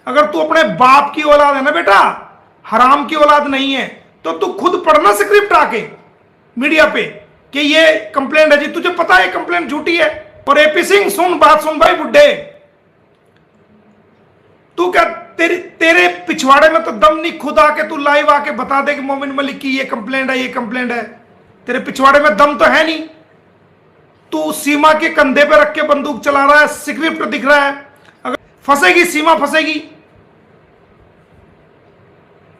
अगर तू अपने बाप की औलाद है ना बेटा, हराम की औलाद नहीं है, तो तू खुद पढ़ना स्क्रिप्ट आके मीडिया पे कि ये कंप्लेंट है जी, तुझे पता है कंप्लेंट झूठी है। और एपी सिंह सुन बात, सुन भाई बुड्ढे, तू क्या तेरे पिछवाड़े में तो दम नहीं, खुद आके तू लाइव आके बता दे कि मोमिन मलिक की ये कंप्लेंट है, ये कंप्लेंट है। तेरे पिछवाड़े में दम तो है नहीं। तू सीमा के कंधे पे रख के बंदूक चला रहा है, स्क्रिप्ट दिख रहा है। अगर फंसेगी सीमा, फंसेगी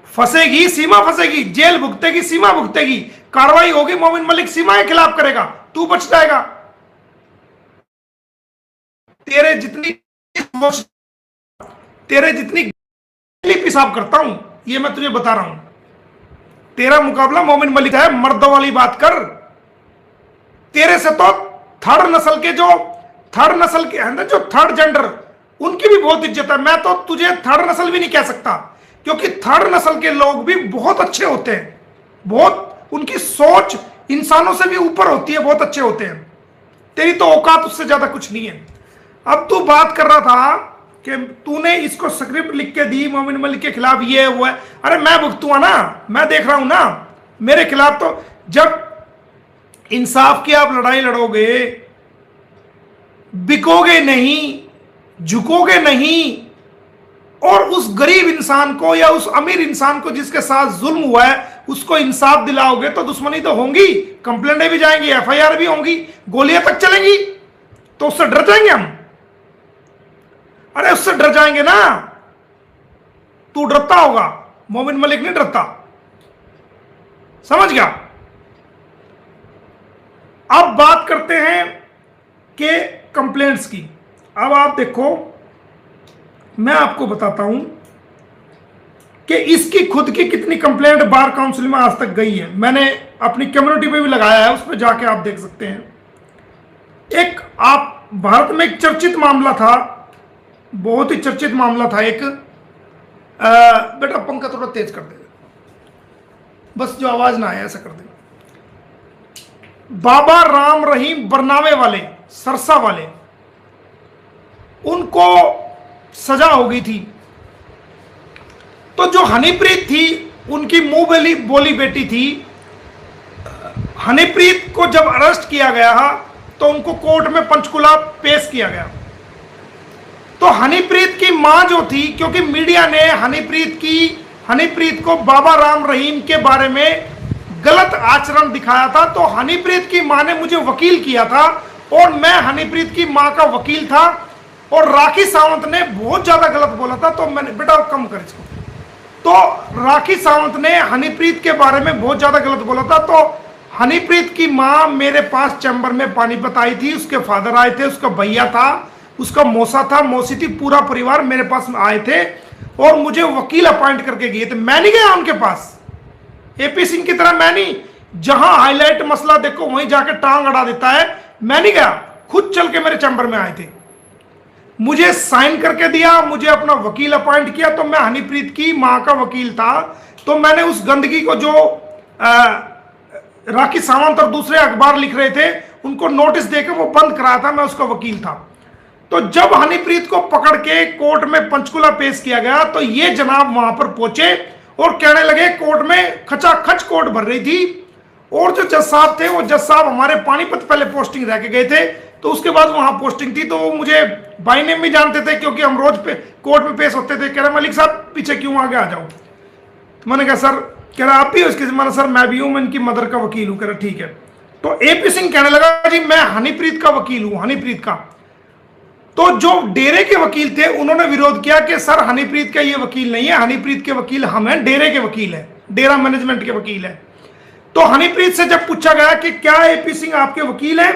फंसेगी सीमा, फंसेगी, जेल भुगतेगी सीमा, भुगतेगी, कार्रवाई होगी, मोमिन मलिक सीमा के खिलाफ करेगा, तू बच जाएगा। तेरे जितनी पेशाब करता हूं, ये मैं तुझे बता रहा हूं। तेरा मुकाबला मोमिन मलिक है, मर्दों वाली बात कर। तेरे से तो थर्ड नस्ल के हैं ना, जो थर्ड जेंडर, उनकी भी बहुत इज्जत है। मैं तो तुझे थर्ड नस्ल भी नहीं कह सकता, क्योंकि थर्ड नस्ल के लोग भी बहुत अच्छे होते हैं, बहुत, उनकी सोच इंसानों से भी ऊपर होती है, बहुत अच्छे होते हैं। तेरी तो औकात उससे ज्यादा कुछ नहीं है। अब तू बात कर रहा था कि तूने इसको स्क्रिप्ट लिख के दी मोमिन मलिक के खिलाफ, ये वो है। अरे मैं भुगतूंगा ना, मैं देख रहा हूं ना, मेरे खिलाफ तो जब इंसाफ की आप लड़ाई लड़ोगे, बिकोगे नहीं, झुकोगे नहीं, और उस गरीब इंसान को या उस अमीर इंसान को जिसके साथ जुल्म हुआ है उसको इंसाफ दिलाओगे, तो दुश्मनी तो होंगी, कंप्लेंटें भी जाएंगी, एफआईआर भी होंगी, गोलियां तक चलेंगी। तो उससे डर जाएंगे हम? अरे उससे डर जाएंगे ना। तू डरता होगा, मोमिन मलिक नहीं डरता, समझ गया। अब बात करते हैं कि कंप्लेंट्स की। अब आप देखो, मैं आपको बताता हूं कि इसकी खुद की कितनी कंप्लेंट बार काउंसिल में आज तक गई है। मैंने अपनी कम्युनिटी पे भी लगाया है, उस पर जाके आप देख सकते हैं। एक आप भारत में एक चर्चित मामला था, बहुत ही चर्चित मामला था एक, बेटा पंखा थोड़ा तेज कर दे, बस जो आवाज ना आए ऐसा कर दे। बाबा राम रहीम बरनामे वाले, सरसा वाले, उनको सजा हो गई थी। तो जो हनीप्रीत थी, उनकी मुंह बोली बेटी थी, हनीप्रीत को जब अरेस्ट किया गया तो उनको कोर्ट में पंचकुला पेश किया गया। तो हनीप्रीत की मां जो थी, क्योंकि मीडिया ने हनीप्रीत को बाबा राम रहीम के बारे में गलत आचरण दिखाया था, तो हनीप्रीत की मां ने मुझे वकील किया था और मैं हनीप्रीत की मां का वकील था। और राखी सावंत ने बहुत ज्यादा गलत बोला था, तो मैंने, बेटा कम कर इसको। तो राखी सावंत ने हनीप्रीत के बारे में बहुत ज्यादा गलत बोला था। तो हनीप्रीत की मां मेरे पास चैम्बर में पानीपत आई थी, उसके फादर आए थे, उसका भैया था, उसका मौसा था, मौसी थी, पूरा परिवार मेरे पास आए थे और मुझे वकील अपॉइंट करके गए थे। मैं नहीं गया उनके पास, एपी सिंह की तरह मैं नहीं, जहां हाईलाइट मसला देखो वहीं जाके टांग अड़ा देता है, मैं नहीं गया, खुद चल के मेरे चैम्बर में आए थे, मुझे साइन करके दिया, मुझे अपना वकील अपॉइंट किया। तो मैं हनीप्रीत की मां का वकील था। तो मैंने उस गंदगी को, जो राखी सावंत और दूसरे अखबार लिख रहे थे, उनको नोटिस देकर वो बंद कराया था, मैं उसका वकील था। तो जब हनीप्रीत को पकड़ के कोर्ट में पंचकुला पेश किया गया, तो ये जनाब वहां पर पहुंचे और कहने लगे, कोर्ट में खचाखच कोर्ट भर रही थी, और जो जज साहब थे, वो जज साहब हमारे पानीपत पहले पोस्टिंग रह के गए थे, तो उसके बाद वहां पोस्टिंग थी, तो वो मुझे बाय नेम भी जानते थे, क्योंकि हम रोज पे कोर्ट में पेश होते थे। कह रहे मलिक साहब पीछे क्यों, आगे आ जाओ। तो मैंने कहा सर, कह रहा आप भी हो इसके, मैंने सर मैं भी हूं, मैं इनकी मदर का वकील हूं। कह रहा ठीक है। तो एपी सिंह कहने लगा जी मैं हनीप्रीत का वकील हूं, हनीप्रीत का। तो जो डेरे के वकील थे उन्होंने विरोध किया कि सर हनीप्रीत का ये वकील नहीं है, हनीप्रीत के वकील हम हैं, डेरे के वकील है, डेरा मैनेजमेंट के वकील है। तो हनीप्रीत से जब पूछा गया कि क्या एपी सिंह आपके वकील हैं,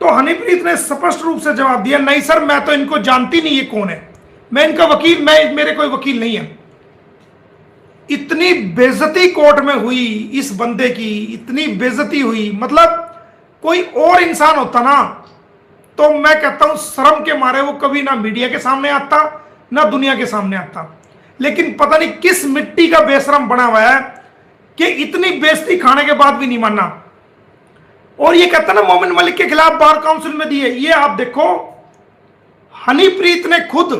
तो हनीप्रीत ने स्पष्ट रूप से जवाब दिया, नहीं सर मैं तो इनको जानती नहीं, ये कौन है, मैं इनका वकील, मेरे कोई वकील नहीं है। इतनी बेइज्जती कोर्ट में हुई इस बंदे की, इतनी बेइज्जती हुई, मतलब कोई और इंसान होता ना, तो मैं कहता हूं शर्म के मारे वो कभी ना मीडिया के सामने आता, ना दुनिया के सामने आता। लेकिन पता नहीं किस मिट्टी का बेशरम बना हुआ है कि इतनी बेइज्जती खाने के बाद भी नहीं मानना। और ये कहता ना मोमिन मलिक के खिलाफ बार काउंसिल में दिए, ये आप देखो, हनीप्रीत ने खुद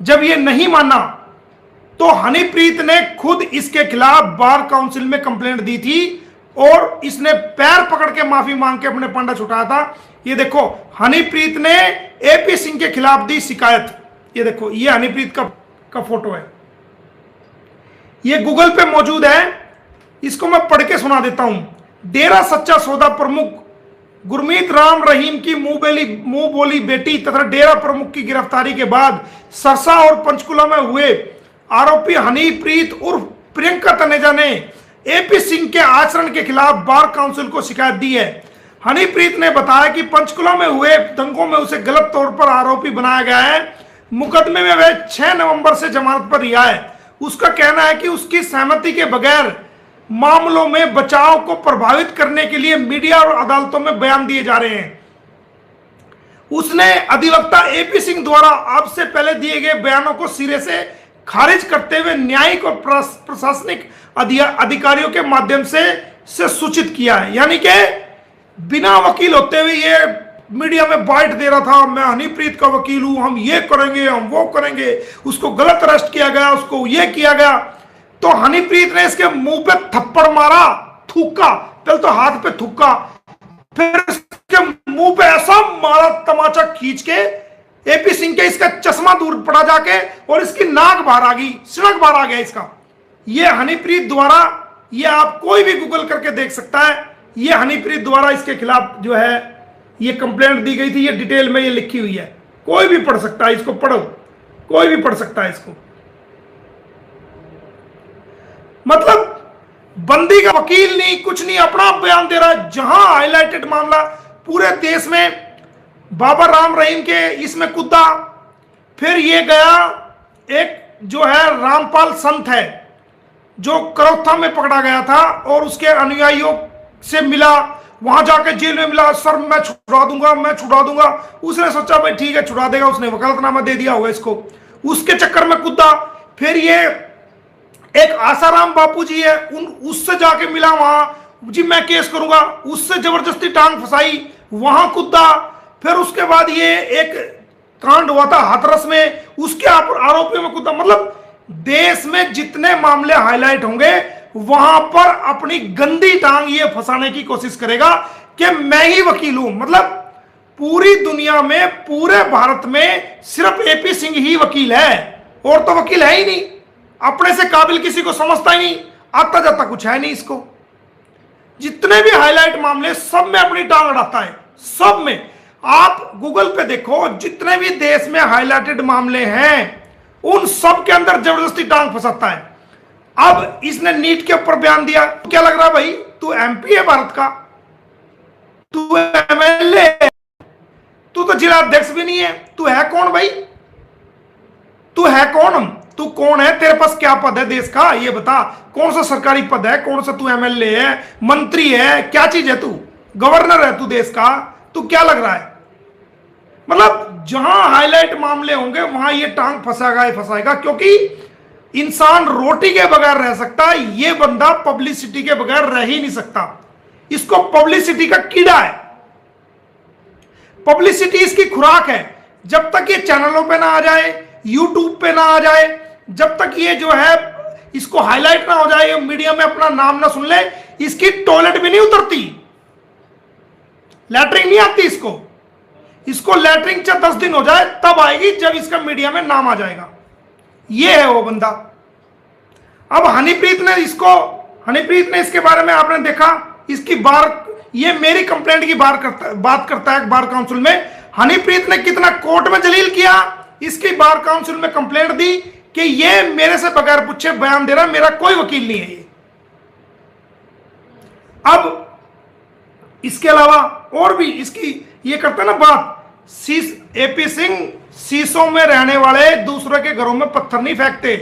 जब ये नहीं माना तो हनीप्रीत ने खुद इसके खिलाफ बार काउंसिल में कंप्लेंट दी थी और इसने पैर पकड़ के माफी मांग के अपने पंडा छुटाया था। ये देखो हनीप्रीत ने एपी सिंह के खिलाफ दी शिकायत। ये देखो ये हनीप्रीत का फोटो है, ये गूगल पे मौजूद है, इसको मैं पढ़ के सुना देता हूं। डेरा सच्चा सौदा प्रमुख गुरमीत राम रहीम की मुंह बोली बेटी तथा डेरा प्रमुख की गिरफ्तारी के बाद सरसा और पंचकुला में हुए आरोपी हनीप्रीत उर्फ प्रियंका तनेजा ने एपी सिंह के आचरण के खिलाफ बार काउंसिल को शिकायत दी है। हनीप्रीत ने बताया कि पंचकुला में हुए दंगों में उसे गलत तौर पर आरोपी बनाया गया है। मुकदमे में वह 6 नवंबर से जमानत पर रिहा है। उसका कहना है कि उसकी सहमति के बगैर मामलों में बचाव को प्रभावित करने के लिए मीडिया और अदालतों में बयान दिए जा रहे हैं। उसने अधिवक्ता एपी सिंह द्वारा आपसे पहले दिए गए बयानों को सिरे से खारिज करते हुए न्यायिक और प्रशासनिक अधिकारियों के माध्यम से सूचित किया है। यानी कि बिना वकील होते हुए ये मीडिया में बाइट दे रहा था, मैं हनीप्रीत का वकील हूं, हम ये करेंगे, हम वो करेंगे, उसको गलत अरेस्ट किया गया, उसको ये किया गया। तो हनीप्रीत ने इसके मुंह पे थप्पड़ मारा, थूका, पहले तो हाथ पे थूका, फिर इसके मुंह पे ऐसा मारा तमाचा खींच के, एपी सिंह के इसका चश्मा दूर पड़ा जाके और इसकी नाक बाहर आ गई, सिड़क बाहर आ गया इसका। ये हनीप्रीत द्वारा, ये आप कोई भी गूगल करके देख सकता है, ये हनीप्रीत द्वारा इसके खिलाफ जो है ये कंप्लेंट दी गई थी। ये डिटेल में ये लिखी हुई है, कोई भी पढ़ सकता है, इसको पढ़ो, कोई भी पढ़ सकता है इसको। मतलब बंदी का वकील नहीं, कुछ नहीं, अपना बयान दे रहा है। जहां हाईलाइटेड मामला पूरे देश में बाबा राम रहीम के इसमें कूदा, फिर ये गया एक जो है रामपाल संत है जो करौथा में पकड़ा गया था और उसके अनुयायियों से मिला, वहां जाके जेल में मिला, सर मैं छुड़ा दूंगा, मैं छुड़ा दूंगा। उसने सोचा भाई ठीक है छुड़ा देगा, उसने वकालतनामा दे दिया होगा इसको, उसके चक्कर में कूदा। फिर ये एक आसाराम बापू जी है, उससे जाके मिला, वहां जी मैं केस करूंगा, उससे जबरदस्ती टांग फंसाई, वहां कूदा। फिर उसके बाद ये एक कांड हुआ था हाथरस में, उसके आरोपियों में कूदा। मतलब देश में जितने मामले हाईलाइट होंगे वहां पर अपनी गंदी टांग ये फंसाने की कोशिश करेगा कि मैं ही वकील हूं। मतलब पूरी दुनिया में, पूरे भारत में सिर्फ एपी सिंह ही वकील है, और तो वकील है ही नहीं, अपने से काबिल किसी को समझता ही नहीं, आता जाता कुछ है नहीं इसको। जितने भी हाईलाइट मामले सब में अपनी टांग अड़ाता है, सब में। आप गूगल पे देखो, जितने भी देश में हाईलाइटेड मामले हैं उन सब के अंदर जबरदस्ती टांग फंसाता है। अब इसने नीट के ऊपर बयान दिया, क्या लग रहा है भाई, तू एमपी है भारत का, तू एमएलए, तू तो जिला अध्यक्ष भी नहीं है, तू है कौन भाई, तू है कौन, तू कौन है, तेरे पास क्या पद है देश का, ये बता, कौन सा सरकारी पद है, कौन सा तू एमएलए है, मंत्री है, क्या चीज है तू, गवर्नर है तू देश का, तू क्या लग रहा है। मतलब जहां हाईलाइट मामले होंगे वहां ये टांग फंसाएगा ही फंसाएगा, क्योंकि इंसान रोटी के बगैर रह सकता है, ये बंदा पब्लिसिटी के बगैर रह ही नहीं सकता। इसको पब्लिसिटी का कीड़ा है, पब्लिसिटी इसकी खुराक है। जब तक ये चैनलों पे ना आ जाए, यूट्यूब पे ना आ जाए, जब तक ये जो है इसको हाईलाइट ना हो जाए, मीडिया में अपना नाम ना सुन ले, इसकी टॉयलेट भी नहीं उतरती, लैटरिन नहीं आती इसको लैटरिन चाहे 10 दिन हो जाए तब आएगी जब इसका मीडिया में नाम आ जाएगा। ये है वो बंदा। अब हनीप्रीत ने इसके बारे में आपने देखा, इसकी ये मेरी कंप्लेंट की बात करता है बार काउंसिल में। हनीप्रीत ने कितना कोर्ट में जलील किया, इसकी बार काउंसिल में कंप्लेंट दी कि ये मेरे से बगैर पूछे बयान दे रहा, मेरा कोई वकील नहीं है ये। अब इसके अलावा और भी इसकी ये करता ना बात, एपी सिंह शीशों में रहने वाले दूसरे के घरों में पत्थर नहीं फेंकते।